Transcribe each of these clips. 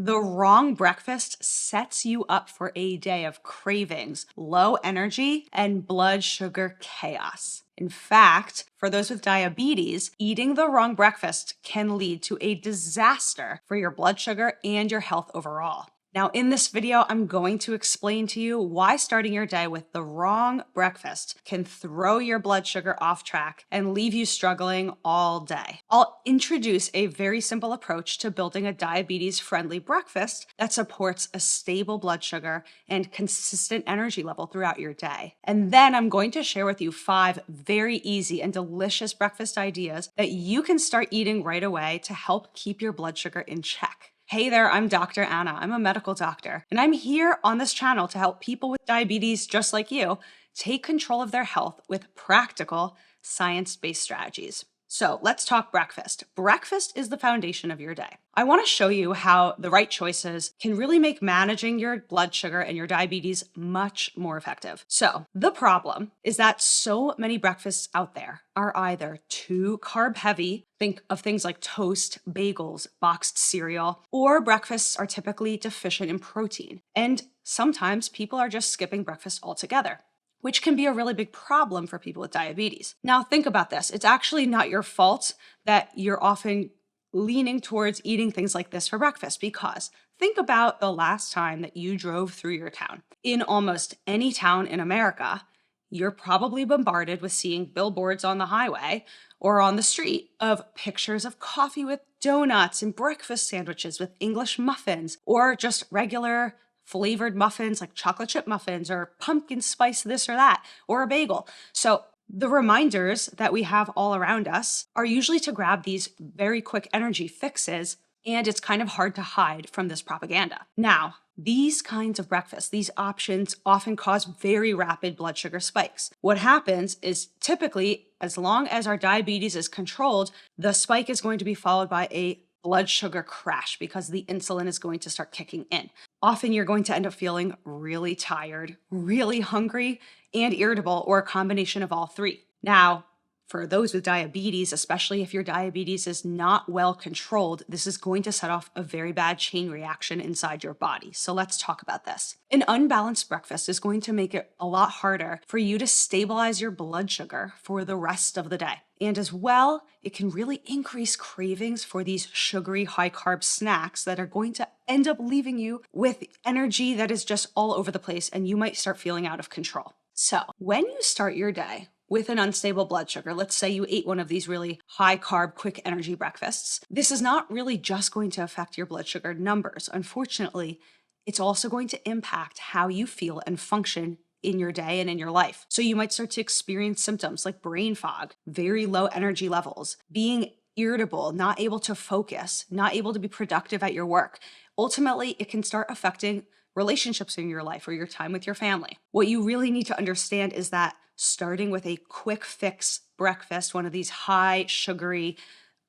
The wrong breakfast sets you up for a day of cravings, low energy, and blood sugar chaos. In fact, for those with diabetes, eating the wrong breakfast can lead to a disaster for your blood sugar and your health overall. Now, in this video, I'm going to explain to you why starting your day with the wrong breakfast can throw your blood sugar off track and leave you struggling all day. I'll introduce a very simple approach to building a diabetes-friendly breakfast that supports a stable blood sugar and consistent energy level throughout your day. And then I'm going to share with you 5 very easy and delicious breakfast ideas that you can start eating right away to help keep your blood sugar in check. Hey there, I'm Dr. Anna. I'm a medical doctor, and I'm here on this channel to help people with diabetes just like you take control of their health with practical, science-based strategies. So let's talk breakfast. Breakfast is the foundation of your day. I want to show you how the right choices can really make managing your blood sugar and your diabetes much more effective. So the problem is that so many breakfasts out there are either too carb heavy, think of things like toast, bagels, boxed cereal, or breakfasts are typically deficient in protein. And sometimes people are just skipping breakfast altogether, which can be a really big problem for people with diabetes. Now, think about this. It's actually not your fault that you're often leaning towards eating things like this for breakfast, because think about the last time that you drove through your town. In almost any town in America, you're probably bombarded with seeing billboards on the highway or on the street of pictures of coffee with donuts and breakfast sandwiches with English muffins, or just regular flavored muffins like chocolate chip muffins or pumpkin spice this or that, or a bagel. So the reminders that we have all around us are usually to grab these very quick energy fixes, and it's kind of hard to hide from this propaganda. Now, these kinds of breakfasts, these options often cause very rapid blood sugar spikes. What happens is typically, as long as our diabetes is controlled, the spike is going to be followed by a blood sugar crash because the insulin is going to start kicking in. Often you're going to end up feeling really tired, really hungry, and irritable, or a combination of all three. Now, for those with diabetes, especially if your diabetes is not well controlled, this is going to set off a very bad chain reaction inside your body. So let's talk about this. An unbalanced breakfast is going to make it a lot harder for you to stabilize your blood sugar for the rest of the day. And as well, it can really increase cravings for these sugary, high-carb snacks that are going to end up leaving you with energy that is just all over the place, and you might start feeling out of control. So when you start your day with an unstable blood sugar, let's say you ate one of these really high carb, quick energy breakfasts, this is not really just going to affect your blood sugar numbers. Unfortunately, it's also going to impact how you feel and function in your day and in your life. So you might start to experience symptoms like brain fog, very low energy levels, being irritable, not able to focus, not able to be productive at your work. Ultimately, it can start affecting relationships in your life or your time with your family. What you really need to understand is that starting with a quick fix breakfast, one of these high sugary,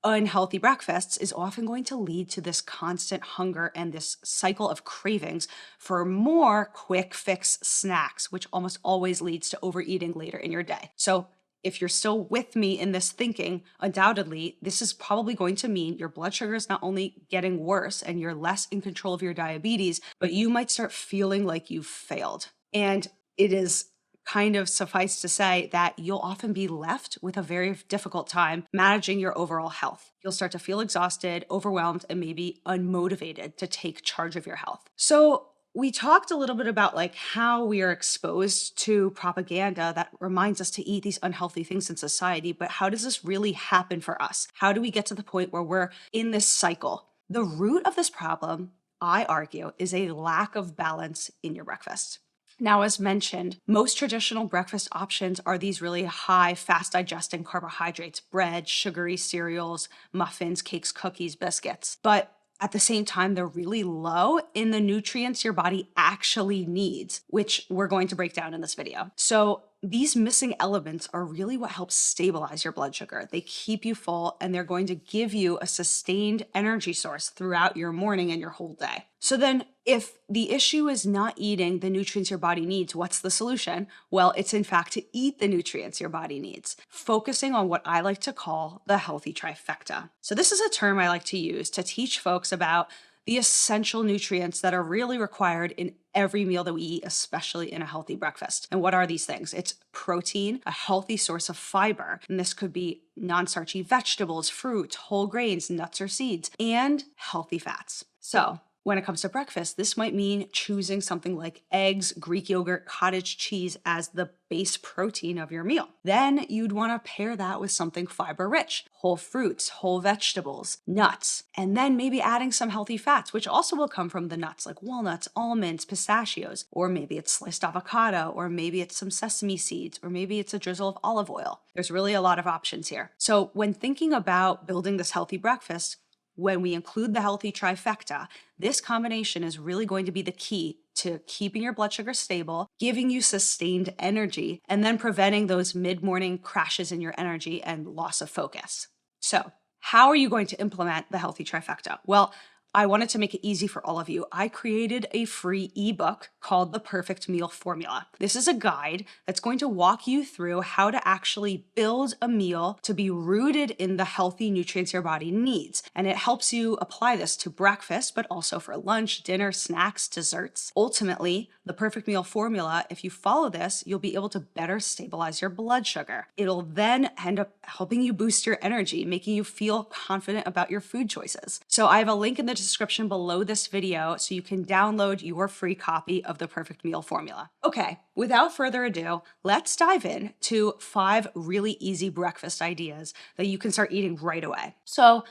unhealthy breakfasts, is often going to lead to this constant hunger and this cycle of cravings for more quick fix snacks, which almost always leads to overeating later in your day. So if you're still with me in this thinking, undoubtedly, this is probably going to mean your blood sugar is not only getting worse and you're less in control of your diabetes, but you might start feeling like you've failed. And it is kind of suffice to say that you'll often be left with a very difficult time managing your overall health. You'll start to feel exhausted, overwhelmed, and maybe unmotivated to take charge of your health. So we talked a little bit about like how we are exposed to propaganda that reminds us to eat these unhealthy things in society, but how does this really happen for us? How do we get to the point where we're in this cycle? The root of this problem, I argue, is a lack of balance in your breakfast. Now, as mentioned, most traditional breakfast options are these really high, fast digesting carbohydrates: bread, sugary cereals, muffins, cakes, cookies, biscuits. But at the same time, they're really low in the nutrients your body actually needs, which we're going to break down in this video. So these missing elements are really what helps stabilize your blood sugar. They keep you full, and they're going to give you a sustained energy source throughout your morning and your whole day. So then if the issue is not eating the nutrients your body needs, what's the solution? Well, it's in fact to eat the nutrients your body needs, focusing on what I like to call the healthy trifecta. So this is a term I like to use to teach folks about the essential nutrients that are really required in every meal that we eat, especially in a healthy breakfast. And what are these things? It's protein, a healthy source of fiber, and this could be non-starchy vegetables, fruit, whole grains, nuts or seeds, and healthy fats. So when it comes to breakfast, this might mean choosing something like eggs, Greek yogurt, cottage cheese as the base protein of your meal. Then you'd want to pair that with something fiber rich, whole fruits, whole vegetables, nuts, and then maybe adding some healthy fats, which also will come from the nuts like walnuts, almonds, pistachios, or maybe it's sliced avocado, or maybe it's some sesame seeds, or maybe it's a drizzle of olive oil. There's really a lot of options here. So when thinking about building this healthy breakfast, when we include the healthy trifecta, this combination is really going to be the key to keeping your blood sugar stable, giving you sustained energy, and then preventing those mid-morning crashes in your energy and loss of focus. So, how are you going to implement the healthy trifecta? Well, I wanted to make it easy for all of you. I created a free ebook called The Perfect Meal Formula. This is a guide that's going to walk you through how to actually build a meal to be rooted in the healthy nutrients your body needs. And it helps you apply this to breakfast, but also for lunch, dinner, snacks, desserts. Ultimately, the Perfect Meal Formula, if you follow this, you'll be able to better stabilize your blood sugar. It'll then end up helping you boost your energy, making you feel confident about your food choices. So I have a link in the description below this video so you can download your free copy of the Perfect Meal Formula. Okay, without further ado, let's dive in to 5 really easy breakfast ideas that you can start eating right away. So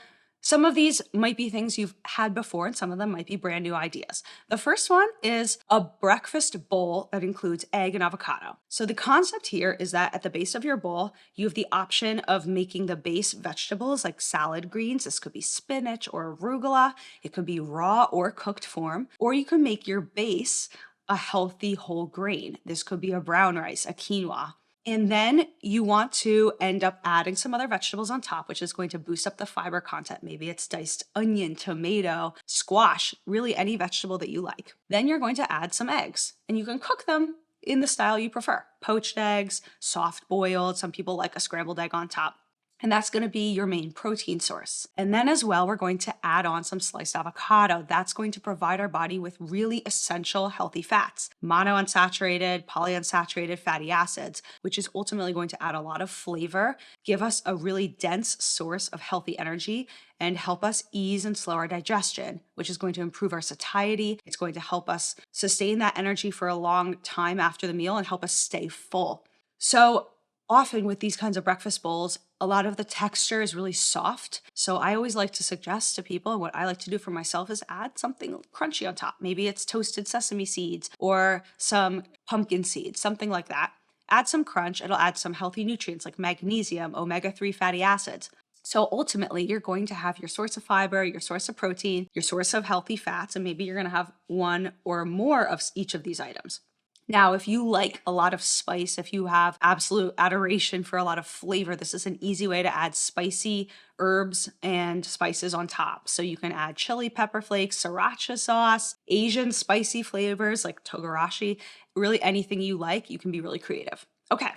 some of these might be things you've had before, and some of them might be brand new ideas. The first one is a breakfast bowl that includes egg and avocado. So the concept here is that at the base of your bowl, you have the option of making the base vegetables like salad greens. This could be spinach or arugula. It could be raw or cooked form, or you can make your base a healthy whole grain. This could be a brown rice, a quinoa. And then you want to end up adding some other vegetables on top, which is going to boost up the fiber content. Maybe it's diced onion, tomato, squash, really any vegetable that you like. Then you're going to add some eggs, and you can cook them in the style you prefer. Poached eggs, soft boiled, some people like a scrambled egg on top. And that's going to be your main protein source. And then as well, we're going to add on some sliced avocado. That's going to provide our body with really essential healthy fats, monounsaturated, polyunsaturated fatty acids, which is ultimately going to add a lot of flavor, give us a really dense source of healthy energy, and help us ease and slow our digestion, which is going to improve our satiety. It's going to help us sustain that energy for a long time after the meal and help us stay full. So often with these kinds of breakfast bowls, a lot of the texture is really soft. So I always like to suggest to people, and what I like to do for myself is add something crunchy on top. Maybe it's toasted sesame seeds or some pumpkin seeds, something like that. Add some crunch. It'll add some healthy nutrients like magnesium, omega-3 fatty acids. So ultimately, you're going to have your source of fiber, your source of protein, your source of healthy fats, and maybe you're going to have one or more of each of these items. Now, if you like a lot of spice, if you have absolute adoration for a lot of flavor, this is an easy way to add spicy herbs and spices on top. So you can add chili pepper flakes, sriracha sauce, Asian spicy flavors like togarashi, really anything you like. You can be really creative. Okay,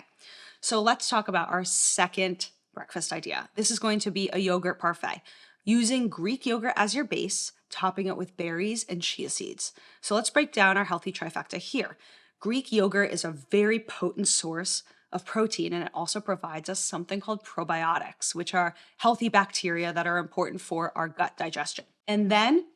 so let's talk about our second breakfast idea. This is going to be a yogurt parfait. Using Greek yogurt as your base, topping it with berries and chia seeds. So let's break down our healthy trifecta here. Greek yogurt is a very potent source of protein, and it also provides us something called probiotics, which are healthy bacteria that are important for our gut digestion. And then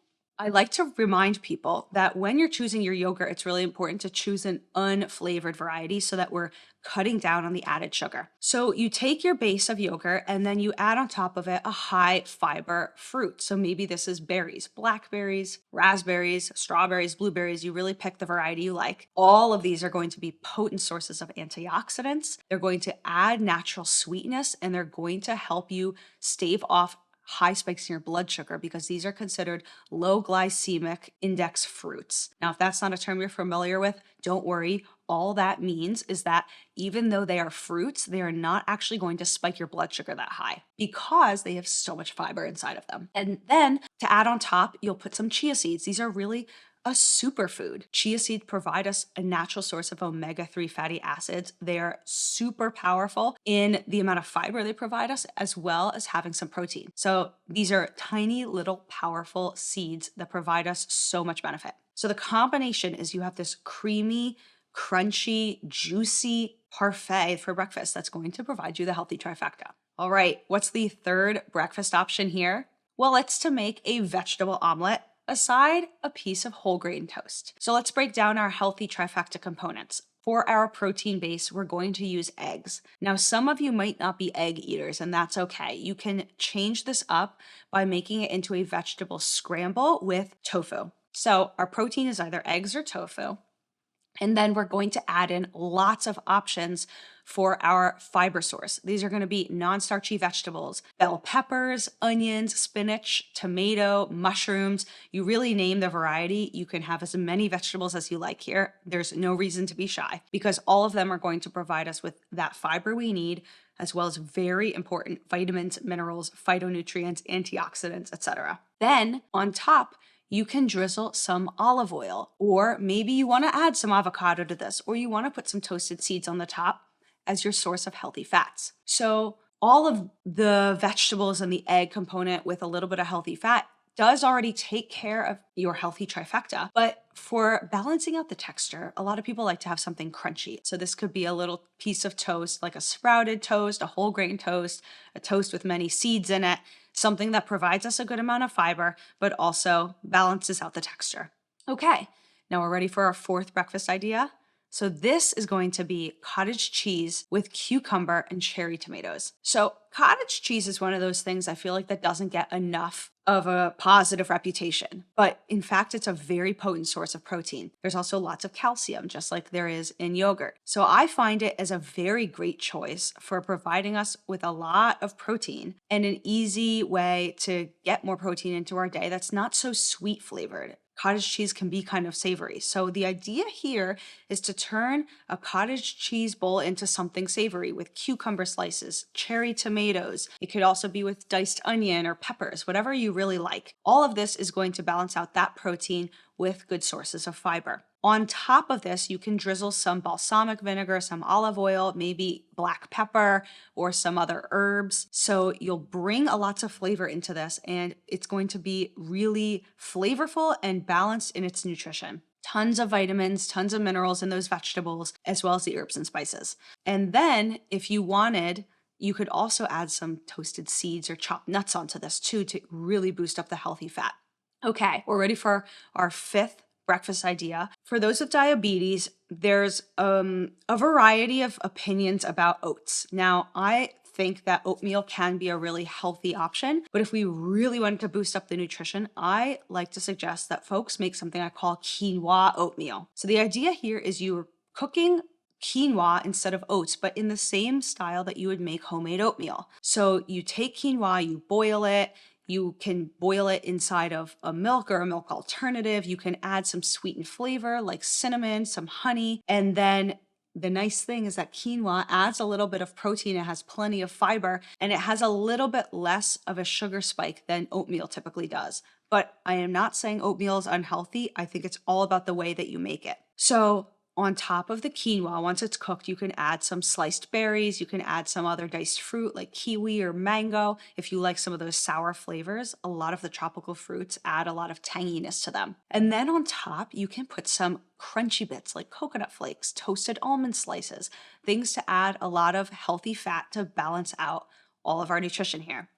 I like to remind people that when you're choosing your yogurt, it's really important to choose an unflavored variety so that we're cutting down on the added sugar. So you take your base of yogurt and then you add on top of it a high fiber fruit. So maybe this is berries, blackberries, raspberries, strawberries, blueberries. You really pick the variety you like. All of these are going to be potent sources of antioxidants. They're going to add natural sweetness, and they're going to help you stave off high spikes in your blood sugar because these are considered low glycemic index fruits. Now, if that's not a term you're familiar with, don't worry. All that means is that even though they are fruits, they are not actually going to spike your blood sugar that high because they have so much fiber inside of them. And then to add on top, you'll put some chia seeds. These are really a superfood. Chia seeds provide us a natural source of omega-3 fatty acids. They are super powerful in the amount of fiber they provide us, as well as having some protein. So these are tiny little powerful seeds that provide us so much benefit. So the combination is you have this creamy, crunchy, juicy parfait for breakfast that's going to provide you the healthy trifecta. All right, what's the third breakfast option here? Well, it's to make a vegetable omelet aside a piece of whole grain toast. So let's break down our healthy trifecta components. For our protein base, we're going to use eggs. Now, some of you might not be egg eaters, and that's okay. You can change this up by making it into a vegetable scramble with tofu. So our protein is either eggs or tofu. And then we're going to add in lots of options for our fiber source. These are going to be non-starchy vegetables, bell peppers, onions, spinach, tomato, mushrooms. You really name the variety. You can have as many vegetables as you like here. There's no reason to be shy because all of them are going to provide us with that fiber we need, as well as very important vitamins, minerals, phytonutrients, antioxidants, etc. Then on top, you can drizzle some olive oil, or maybe you want to add some avocado to this, or you want to put some toasted seeds on the top as your source of healthy fats. So all of the vegetables and the egg component with a little bit of healthy fat does already take care of your healthy trifecta. But for balancing out the texture, a lot of people like to have something crunchy. So this could be a little piece of toast, like a sprouted toast, a whole grain toast, a toast with many seeds in it, something that provides us a good amount of fiber, but also balances out the texture. Okay, now we're ready for our fourth breakfast idea. So this is going to be cottage cheese with cucumber and cherry tomatoes. So cottage cheese is one of those things I feel like that doesn't get enough of a positive reputation, but in fact, it's a very potent source of protein. There's also lots of calcium, just like there is in yogurt. So I find it as a very great choice for providing us with a lot of protein and an easy way to get more protein into our day that's not so sweet flavored. Cottage cheese can be kind of savory. So the idea here is to turn a cottage cheese bowl into something savory with cucumber slices, cherry tomatoes. It could also be with diced onion or peppers, whatever you really like. All of this is going to balance out that protein with good sources of fiber. On top of this, you can drizzle some balsamic vinegar, some olive oil, maybe black pepper, or some other herbs. So you'll bring lots of flavor into this, and it's going to be really flavorful and balanced in its nutrition. Tons of vitamins, tons of minerals in those vegetables, as well as the herbs and spices. And then if you wanted, you could also add some toasted seeds or chopped nuts onto this too to really boost up the healthy fat. Okay, we're ready for our fifth breakfast idea. For those with diabetes, there's a variety of opinions about oats. Now, I think that oatmeal can be a really healthy option, but if we really wanted to boost up the nutrition, I like to suggest that folks make something I call quinoa oatmeal. So the idea here is you're cooking quinoa instead of oats, but in the same style that you would make homemade oatmeal. So you take quinoa, you boil it. You can boil it inside of a milk or a milk alternative. You can add some sweetened flavor like cinnamon, some honey. And then the nice thing is that quinoa adds a little bit of protein. It has plenty of fiber and it has a little bit less of a sugar spike than oatmeal typically does. But I am not saying oatmeal is unhealthy. I think it's all about the way that you make it. So on top of the quinoa, once it's cooked, you can add some sliced berries. You can add some other diced fruit like kiwi or mango. If you like some of those sour flavors, a lot of the tropical fruits add a lot of tanginess to them. And then on top, you can put some crunchy bits like coconut flakes, toasted almond slices, things to add a lot of healthy fat to balance out all of our nutrition here.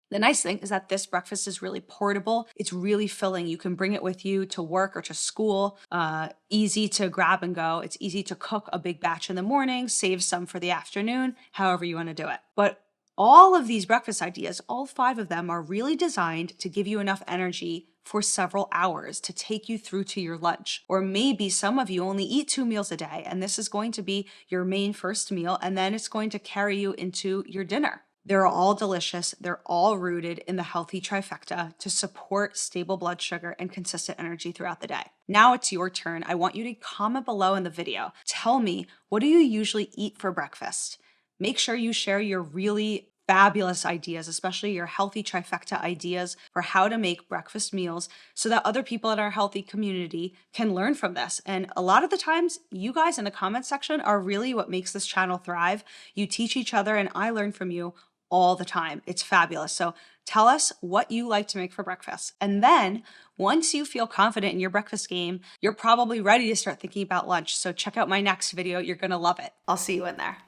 The nice thing is that this breakfast is really portable. It's really filling. You can bring it with you to work or to school. Easy to grab and go. It's easy to cook a big batch in the morning, save some for the afternoon, however you want to do it. But all of these breakfast ideas, all 5 of them are really designed to give you enough energy for several hours to take you through to your lunch. Or maybe some of you only eat 2 meals a day, and this is going to be your main first meal, and then it's going to carry you into your dinner. They're all delicious. They're all rooted in the healthy trifecta to support stable blood sugar and consistent energy throughout the day. Now it's your turn. I want you to comment below in the video. Tell me, what do you usually eat for breakfast? Make sure you share your really fabulous ideas, especially your healthy trifecta ideas for how to make breakfast meals so that other people in our healthy community can learn from this. And a lot of the times, you guys in the comment section are really what makes this channel thrive. You teach each other, and I learn from you all the time. It's fabulous. So tell us what you like to make for breakfast. And then once you feel confident in your breakfast game, you're probably ready to start thinking about lunch. So check out my next video. You're going to love it. I'll see you in there.